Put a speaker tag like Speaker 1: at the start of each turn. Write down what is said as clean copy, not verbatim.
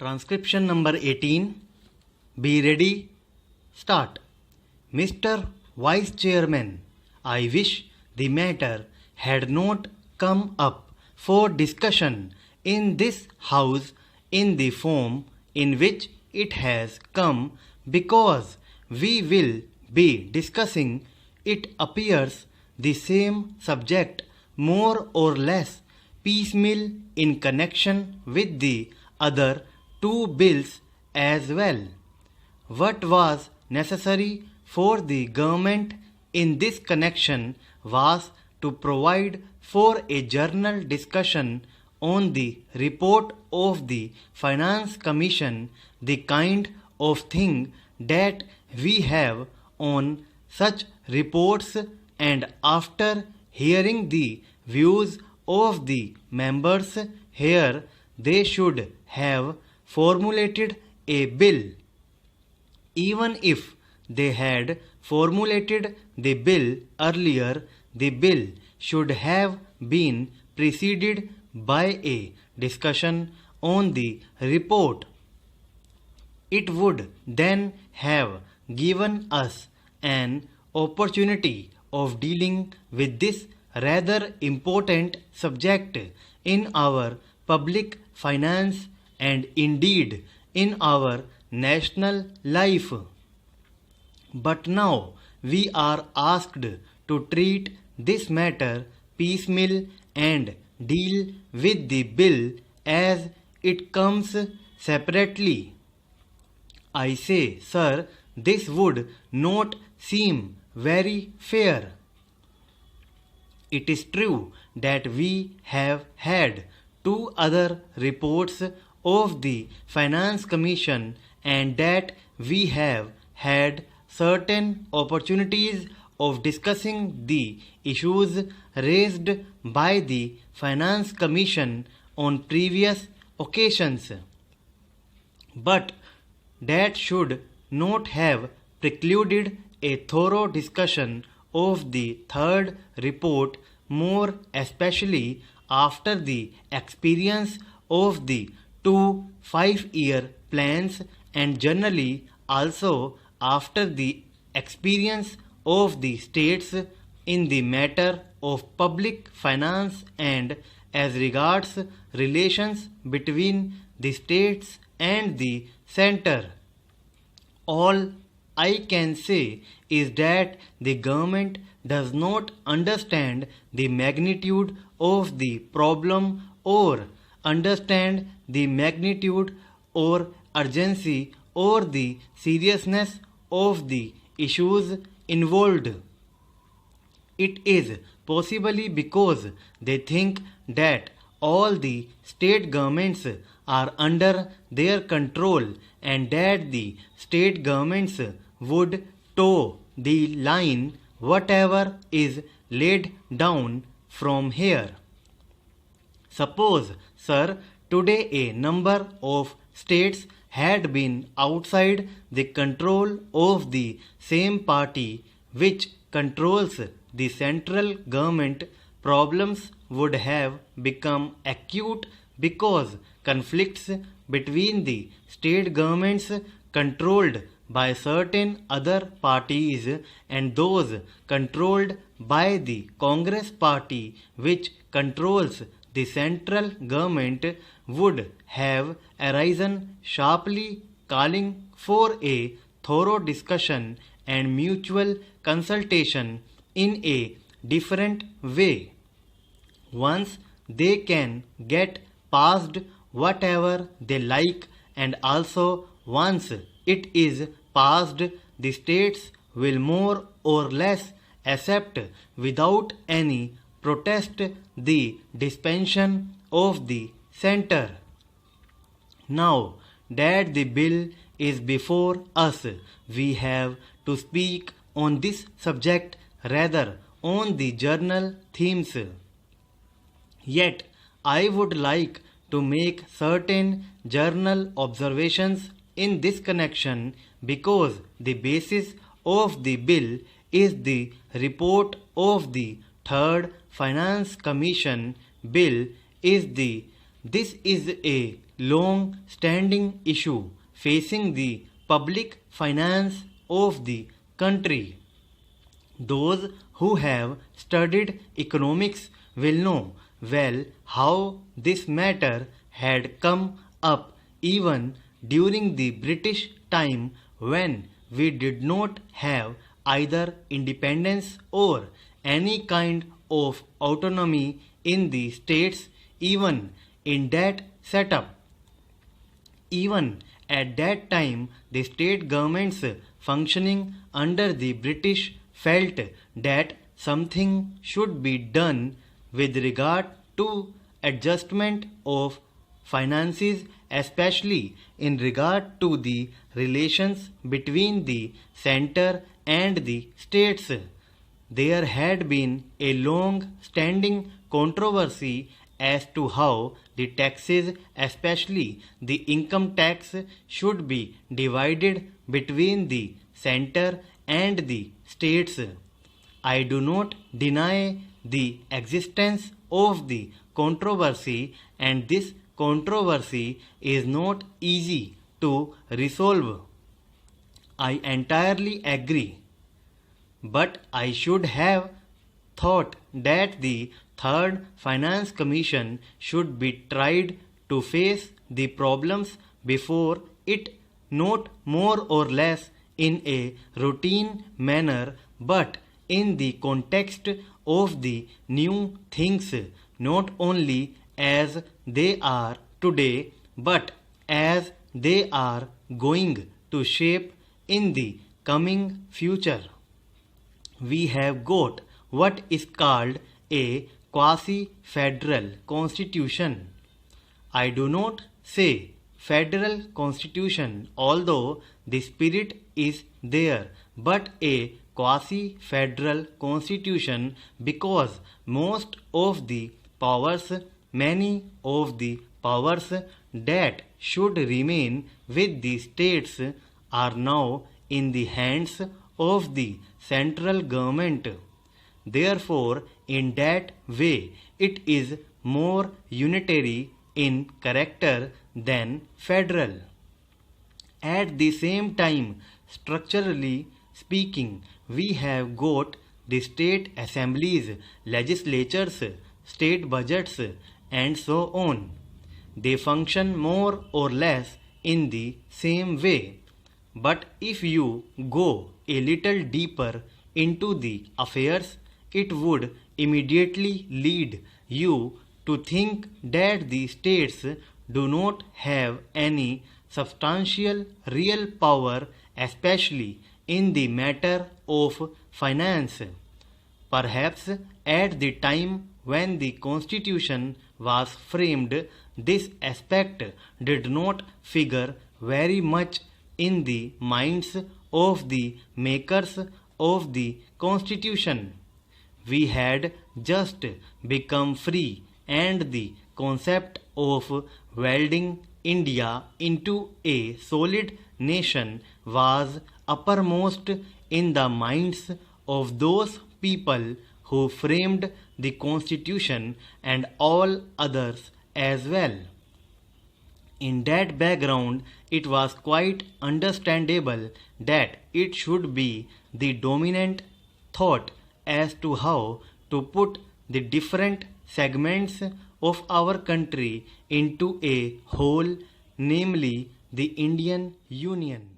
Speaker 1: Transcription number 18. Be ready. Start. Mr. Vice Chairman, I wish the matter had not come up for discussion in this House in the form in which it has come, because we will be discussing, it appears, the same subject more or less piecemeal in connection with the other two bills as well. What was necessary for the government in this connection was to provide for a general discussion on the report of the Finance Commission, the kind of thing that we have on such reports, and after hearing the views of the members here, they should have formulated a bill. Even if they had formulated the bill earlier, the bill should have been preceded by a discussion on the report. It would then have given us an opportunity of dealing with this rather important subject in our public finance and indeed in our national life. But now we are asked to treat this matter piecemeal and deal with the bill as it comes separately. I say, sir, this would not seem very fair. It is true that we have had two other reports of the Finance Commission and that we have had certain opportunities of discussing the issues raised by the Finance Commission on previous occasions. But that should not have precluded a thorough discussion of the third report, more especially after the experience of the two 5-year plans and generally also after the experience of the states in the matter of public finance and as regards relations between the states and the center. All I can say is that the government does not understand the magnitude of the problem or understand the magnitude or urgency or the seriousness of the issues involved. It is possibly because they think that all the state governments are under their control and that the state governments would toe the line whatever is laid down from here. Suppose, sir, today a number of states had been outside the control of the same party which controls the central government, problems would have become acute because conflicts between the state governments controlled by certain other parties and those controlled by the Congress party which controls the central government would have arisen sharply, calling for a thorough discussion and mutual consultation in a different way. Once they can get passed whatever they like, and also once it is passed, the states will more or less accept without any protest the dispensation of the center. Now that the bill is before us, we have to speak on this subject rather on the general themes. Yet I would like to make certain journal observations in this connection because the basis of the bill is the report of the Third Finance Commission. Bill is the This is a long-standing issue facing the public finance of the country. Those who have studied economics will know well how this matter had come up even during the British time when we did not have either independence or any kind of autonomy in the states. Even in that setup, even at that time, the state governments functioning under the British felt that something should be done with regard to adjustment of finances, especially in regard to the relations between the center and the states. There had been a long-standing controversy as to how the taxes, especially the income tax, should be divided between the center and the states. I do not deny the existence of the controversy, and this controversy is not easy to resolve. I entirely agree. But I should have thought that the Third Finance Commission should be tried to face the problems before it, not more or less in a routine manner, but in the context of the new things, not only as they are today, but as they are going to shape in the coming future. We have got what is called a quasi-federal constitution. I do not say federal constitution, although the spirit is there, but a quasi-federal constitution because most of the powers, many of the powers that should remain with the states are now in the hands of the central government. Therefore, in that way, it is more unitary in character than federal. At the same time, structurally speaking, we have got the state assemblies, legislatures, state budgets, and so on. They function more or less in the same way. But if you go a little deeper into the affairs, it would immediately lead you to think that the states do not have any substantial real power, especially in the matter of finance. Perhaps at the time when the Constitution was framed, this aspect did not figure very much in the minds of the makers of the Constitution. We had just become free, and the concept of welding India into a solid nation was uppermost in the minds of those people who framed the Constitution and all others as well. In that background, it was quite understandable that it should be the dominant thought as to how to put the different segments of our country into a whole, namely the Indian Union.